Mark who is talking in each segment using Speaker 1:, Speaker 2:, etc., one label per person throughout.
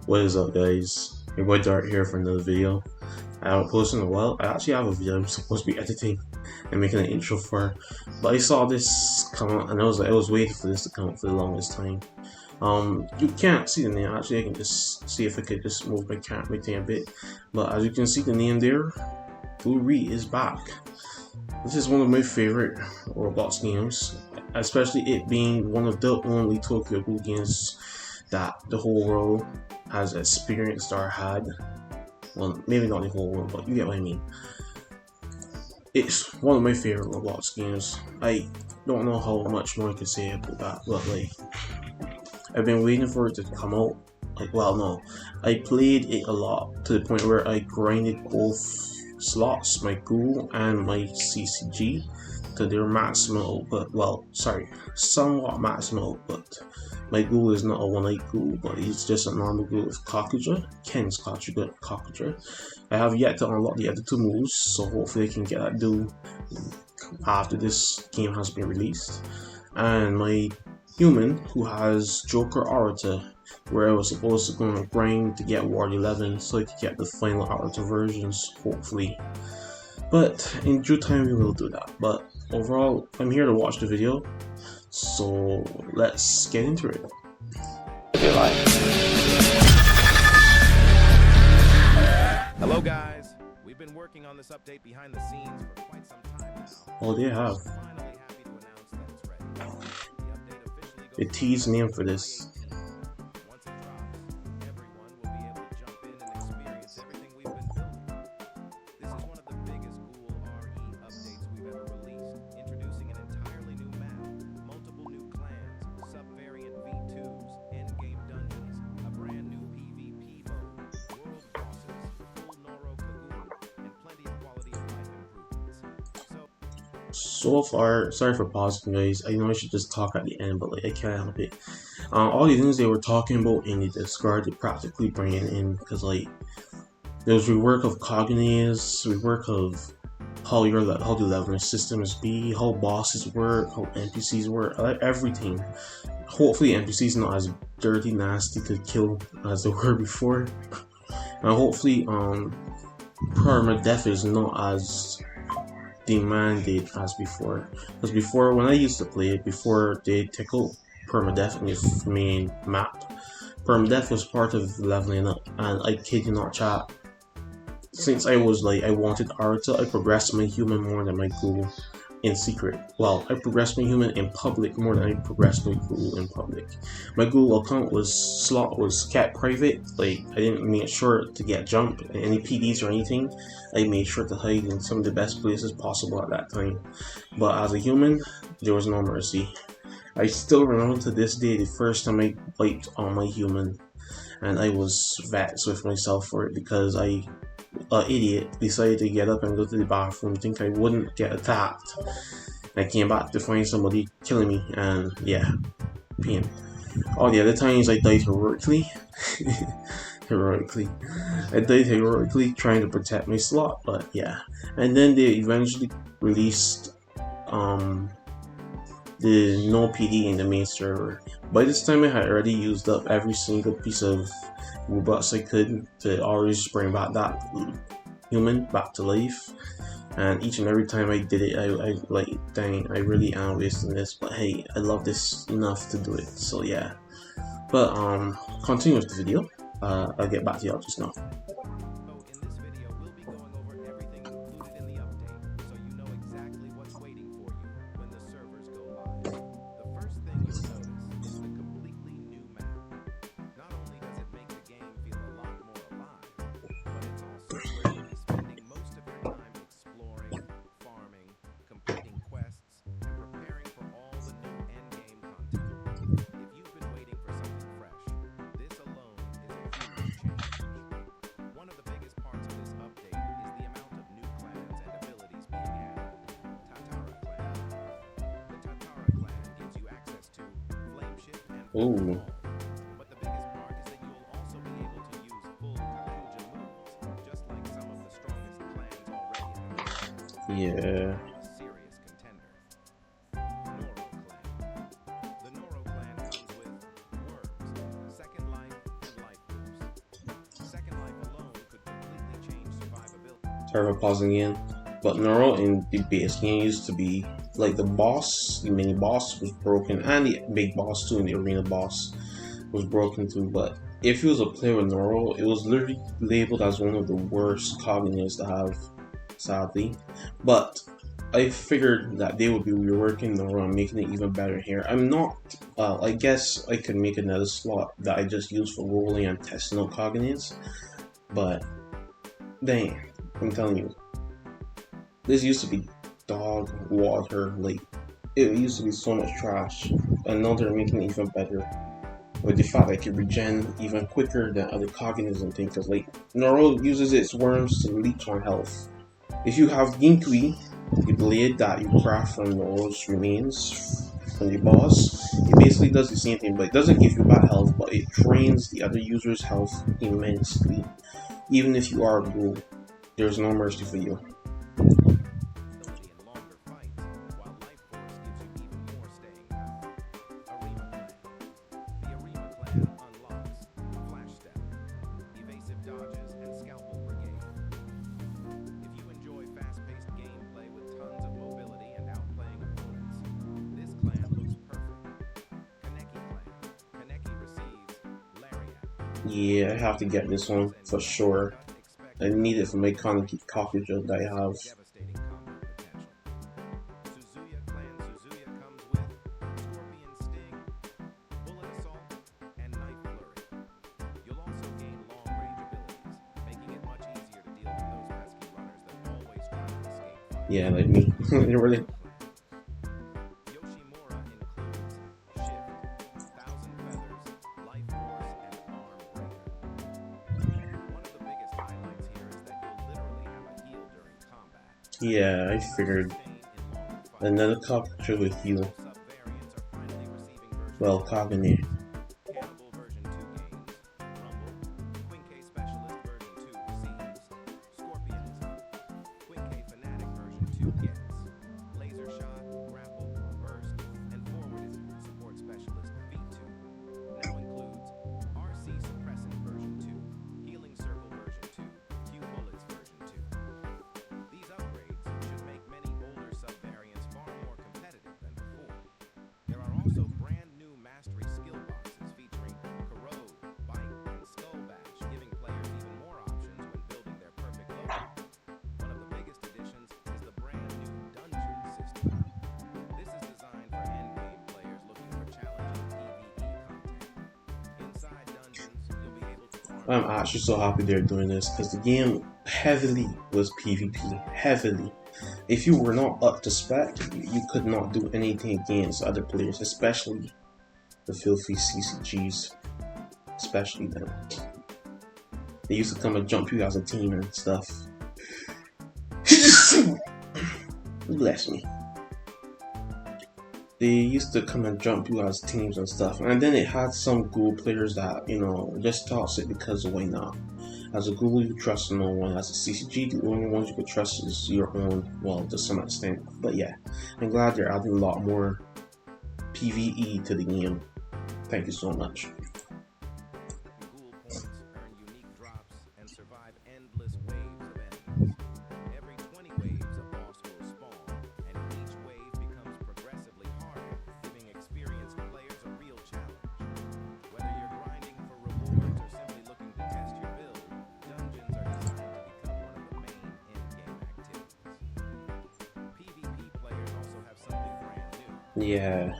Speaker 1: What is up, guys? Your boy Dart here for another video. I haven't posted in a while. I actually have a video I'm supposed to be editing and making an intro for, but I saw this come out and I was waiting for this to come out for the longest time. You can't see the name. Actually, I can just see if I could just move my camera thing a bit. But as you can see, the name there, Ghoul Re is back. This is one of my favorite Roblox games, especially it being one of the only Tokyo Ghoul games that the whole world has experienced or had. Well, maybe not the whole world, but you get what I mean. It's one of my favorite Roblox games. I don't know how much more I could say about that, but like, I've been waiting for it to come out. Like, well, no, I played it a lot to the point where I grinded both slots, my Ghoul and my CCG, to their maximum output. Well, sorry, somewhat maximum output. My Ghoul is not a one-eyed Ghoul, but he's just a normal Ghoul with Cockadra, Ken's Cockadra. I have yet to unlock the other two moves, so hopefully I can get that due after this game has been released. And my human, who has Joker Orator, where I was supposed to go and grind to get Ward 11 so I could get the final Orator versions, hopefully. But in due time we will do that. But overall, I'm here to watch the video, so let's get into it.
Speaker 2: Hello guys, we've been working on this update behind the scenes for quite some time now.
Speaker 1: Oh, they have.
Speaker 2: Finally happy to announce that it's ready. The update officially goes
Speaker 1: The T's name for this.
Speaker 2: once it drops, everyone will be able to jump in and experience everything we've been building. This is one of the biggest Ghoul Re updates we've ever released, introducing an entirely new map, multiple new clans, sub-variant V2s, endgame dungeons, a brand new PvP mode, world bosses, full Noro Kagoon, and plenty of quality of life improvements.
Speaker 1: So far, sorry for pausing, guys. I know I should just talk at the end, but like I can't help it. All the things they were talking about in the Discord, they practically bring it in, because like there's rework of cognities, rework of how the leveling systems be, how bosses work, how NPCs work, like everything. Hopefully NPCs not as dirty, nasty to kill as they were before, and hopefully permadeath is not as demanded as before. Because before, when I used to play it, before they take out permadeath in its main map, permadeath was part of leveling up, and I kid you not, chat, since I was like, I wanted Arta, I progressed my human more than my Ghoul in secret. Well, I progressed my human in public more than I progressed my Ghoul in public. My Ghoul account was kept private. Like, I didn't make sure to get jump any PDs or anything. I made sure to hide in some of the best places possible at that time. But as a human, there was no mercy. I still remember to this day the first time I wiped on my human, and I was vexed with myself for it because an idiot decided to get up and go to the bathroom, think I wouldn't get attacked. I came back to find somebody killing me, and yeah, pain. All the other times I died heroically. I died heroically trying to protect my slot, but yeah. And then they eventually released the no PD in the main server. By this time I had already used up every single piece of robots I could to always bring back that human back to life, and each and every time I did it, I like, dang, I really am wasting this, but hey, I love this enough to do it, so yeah. But continue with the video. I'll get back to y'all just now.
Speaker 2: So in this video, we'll be going over everything included in the update, so you know exactly what's waiting for you when the servers go live. The first thing you'll notice is the completely new map. Not only does it make the game feel a lot more alive, but it's also where you'll be spending most of your time exploring, farming, completing quests, and preparing for all the new endgame content. If you've been waiting for something fresh, this alone is a huge change. One of the biggest parts of this update is the amount of new clans and abilities being added. Tatara clan. The Tatara clan gives you access to Flameshift and
Speaker 1: Ooh.
Speaker 2: but the biggest part is that you'll also be able to use full Kakuja moves, just like some of the strongest clans already have.
Speaker 1: Yeah.
Speaker 2: A serious contender. Noro clan. The Noro clan comes with worms, second life, and life boost.
Speaker 1: Sorry for pausing again. But Noro in the base game used to be like the boss, the mini boss was broken, and the big boss too, and the arena boss was broken too. But if you was a player with Noro, it was literally labeled as one of the worst cognites to have, sadly. But I figured that they would be reworking Noro and making it even better here. I'm not. I guess I could make another slot that I just use for rolling and testing out cognites. But dang, I'm telling you, this used to be dog water. Like it used to be so much trash, and now they're making it even better with the fact that it can regen even quicker than other cognites and things. Cause like Noro uses its worms to leech on health. If you have Ginkui, the blade that you craft from Noro's remains from the boss, it basically does the same thing, but it doesn't give you bad health, but it drains the other user's health immensely. Even if you are a ghoul, there's no mercy for you. Yeah, I have to get this one for sure. I need it for my Kaneki coffee jug that I have. Yeah, like me. Really. Yeah, I figured. Another cocktail with you. Well, Kagane. I'm actually so happy they're doing this because the game heavily was PvP. Heavily. If you were not up to spec, you could not do anything against other players, especially the filthy CCGs. Especially them. They used to come and jump you as a team and stuff. Bless me. They used to come and jump you as teams and stuff, and then it had some ghoul players that, you know, just toss it because why not? As a ghoul, you trust no one. As a CCG, the only ones you could trust is your own, well, to some extent. But yeah, I'm glad they're adding a lot more PvE to the game. Thank you so much. Yeah.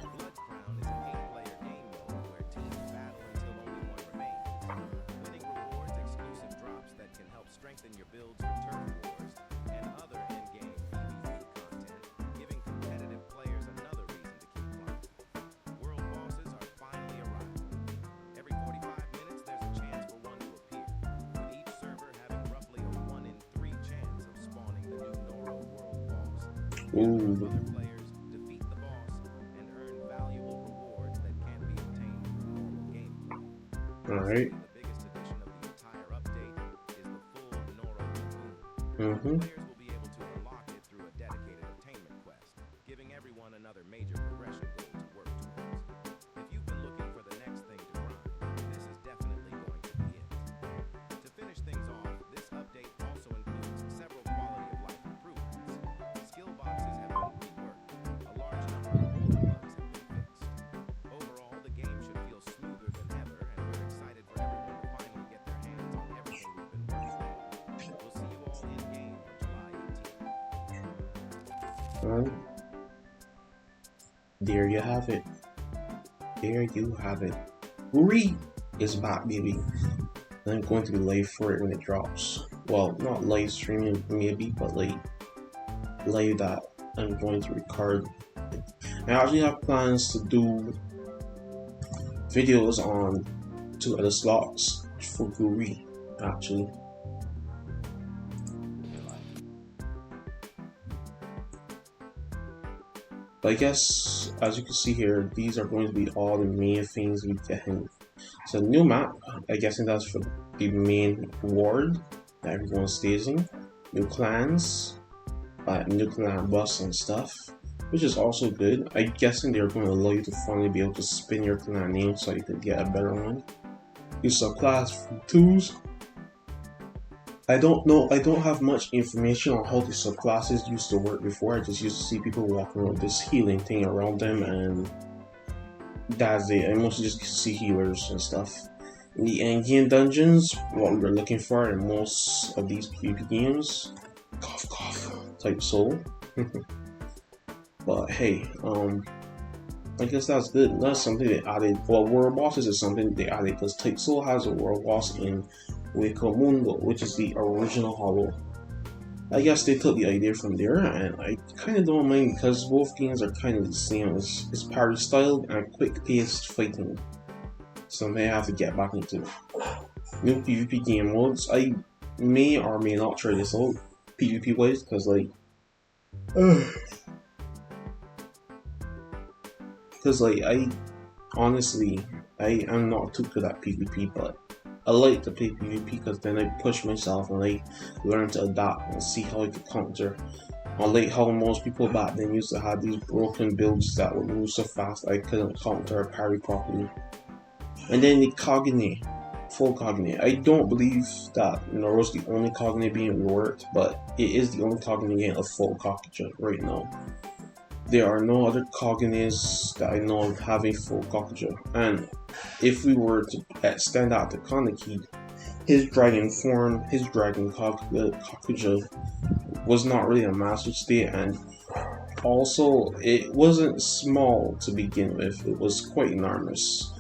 Speaker 1: Ooh. Alright. Mm-hmm. And there you have it. There you have it. Ghoul Re is back, baby. I'm going to be live for it when it drops. Well, not live streaming maybe, but like live that I'm going to record. I actually have plans to do videos on 2 other slots for Ghoul Re, actually. But I guess, as you can see here, these are going to be all the main things we get in. So new map, I guess that's for the main ward that everyone stays in. New clans, new clan bus and stuff, which is also good. I'm guessing they're going to allow you to finally be able to spin your clan name so you can get a better one. Use subclass from tools. I don't know, I don't have much information on how the subclasses used to work before. I just used to see people walking around with this healing thing around them, and that's it. I mostly just see healers and stuff. In the end game dungeons, what we were looking for in most of these PvP games, cough cough type soul. But hey, I guess that's good. That's something they added. Well, world bosses is something they added because type soul has a world boss in Mundo, which is the original Hollow. I guess they took the idea from there, and I kind of don't mind because both games are kind of the same. It's parry style and quick paced fighting. Something I have to get back into. New PvP game modes. I may or may not try this out PvP wise because like, I honestly I am not too good at PvP, but I like to play PvP because then I push myself and I learn to adapt and see how I can counter. Unlike how most people back then used to have these broken builds that would move so fast I couldn't counter or parry properly. And then the Cognate, full Cognate. I don't believe that Noro's the only Cognate being reworked, but it is the only Cognate getting a full Cockage right now. There are no other Cognates that I know of having full Cockage, and if we were to extend out to Kaneki, his dragon form, his dragon Cockage was not really a master state, and also it wasn't small to begin with, it was quite enormous.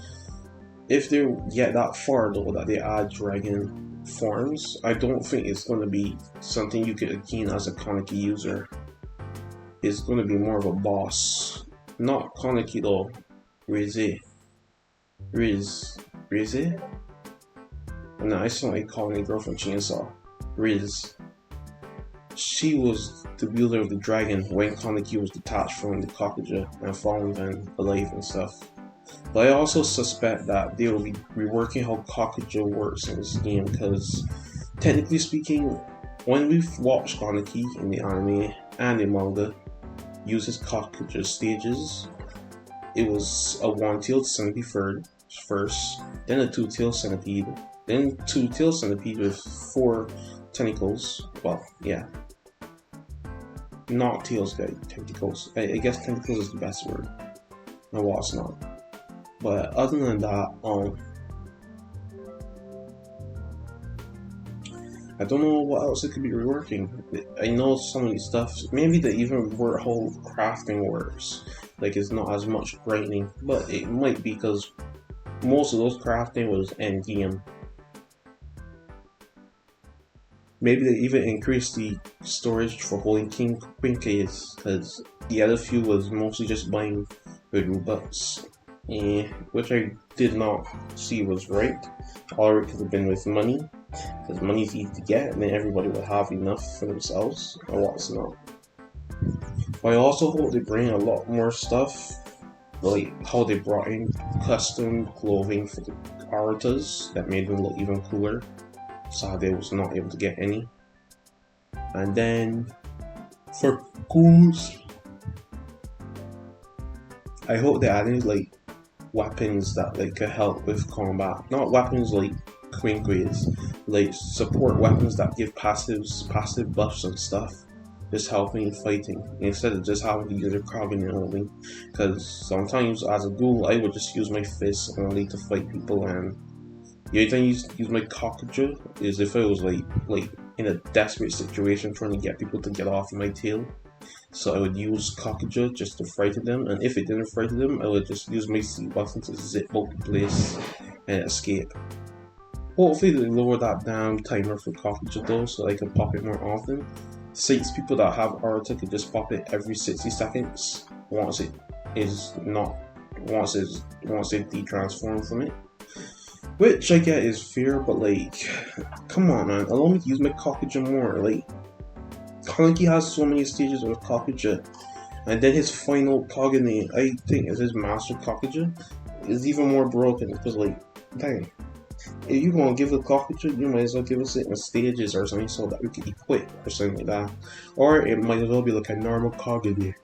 Speaker 1: If they get that far though, that they add dragon forms, I don't think it's going to be something you could gain as a Kaneki user. It's going to be more of a boss. Not Kaneki though, Rize. No, I saw like calling a girl from Chainsaw. Riz. She was the wielder of the dragon when Kaneki was detached from the Kakuja and found and alive and stuff. But I also suspect that they will be reworking how Kakuja works in this game because, technically speaking, when we've watched Kaneki in the anime and the manga use his Kakuja stages, it was a one-tailed centipede first, then a two-tailed centipede, then two-tailed centipede with 4 tentacles. Well, yeah. Not tails, guys, tentacles. I guess tentacles is the best word. No, well, it's not. But other than that, I don't know what else it could be reworking. I know some of these stuff, maybe they even work how crafting works. Like it's not as much grinding, but it might be because most of those crafting was end game. Maybe they even increased the storage for holding queen keys, because the other few was mostly just buying with Robux, which I did not see was right. Or it could have been with money, because money is easy to get, and then everybody would have enough for themselves, or what's not. But I also hope they bring a lot more stuff, like how they brought in custom clothing for the Arutas that made them look even cooler. Sadly, I was not able to get any. And then for ghouls, I hope they added like weapons that like could help with combat. Not weapons like queen grades, like support weapons that give passive buffs and stuff, just helping fighting instead of just having to use your Cognate only. Because sometimes as a ghoul, I would just use my fists only to fight people, and the only time I use my Kakuja is if I was like in a desperate situation trying to get people to get off my tail. So I would use Cockager just to frighten them, and if it didn't frighten them, I would just use my C button to zip out the place and escape. Hopefully they lower that down timer for Cockager though, so I can pop it more often. Since people that have Arta could just pop it every 60 seconds once it de-transformed from it. Which I get is fair, but like, come on man, allow me to use my Cockager more. Like, Kaneki has so many stages with Cockager, and then his final Kagane, I think is his Master Cockager, is even more broken because like, dang, if you gonna give the Cockager, you might as well give us it in stages or something so that we can equip or something like that. Or it might as well be like a normal Kagane.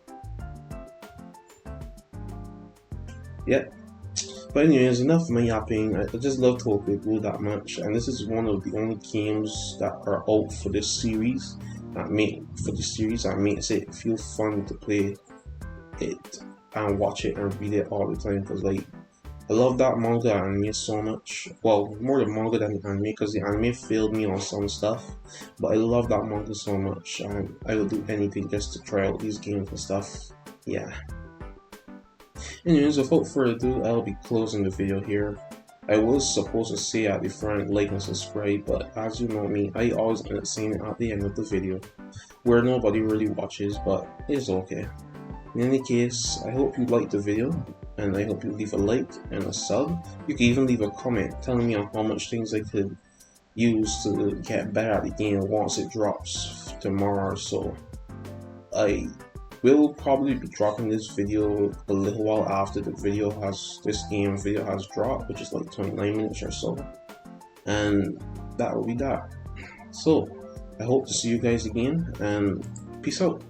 Speaker 1: Yeah. But anyways, enough of my yapping. I just love Tokyo Ghoul that much, and this is one of the only games that are out for this series that makes it feel fun to play it and watch it and read it all the time. Because like, I love that manga anime so much. Well, more the manga than the anime, because the anime failed me on some stuff. But I love that manga so much, and I will do anything just to try out these games and stuff. Yeah. Anyways, without further ado, I'll be closing the video here. I was supposed to say at the front, like and subscribe, but as you know me, I always end up saying it at the end of the video, where nobody really watches, but it's okay. In any case, I hope you liked the video, and I hope you leave a like and a sub. You can even leave a comment telling me on how much things I could use to get better at the game once it drops tomorrow or so. I will probably be dropping this video a little while after this game video has dropped, which is like 29 minutes or so, and that will be that. So I hope to see you guys again, and peace out.